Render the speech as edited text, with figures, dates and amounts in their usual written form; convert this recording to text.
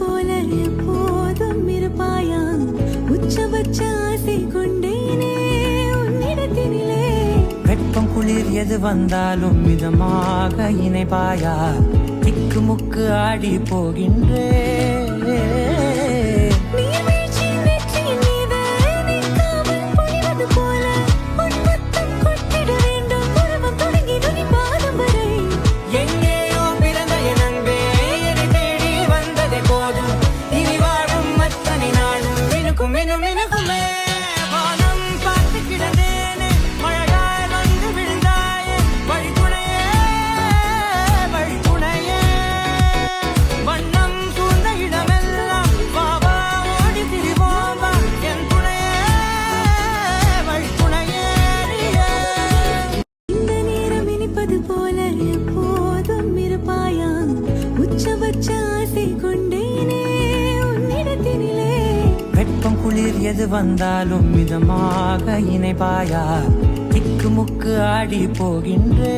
போல எப்போதும் இருப்பாயா உச்சபட்ச ஆசை கொண்டேனே உன்னிடத்தினிலே வெப்பம் குளிர் எது வந்தாலும் மிதமாக இணைப்பாயா திக்குமுக்கு ஆடி போகின்றே போல எப்போதும் இருப்பாயா உச்சபட்ச ஆசை கொண்டேனே உன்னிடத்தினிலே வெப்பம் குளிர் எது வந்தாலும் மிதமாக இணைப்பாயா திக்குமுக்கு ஆடி போகின்றே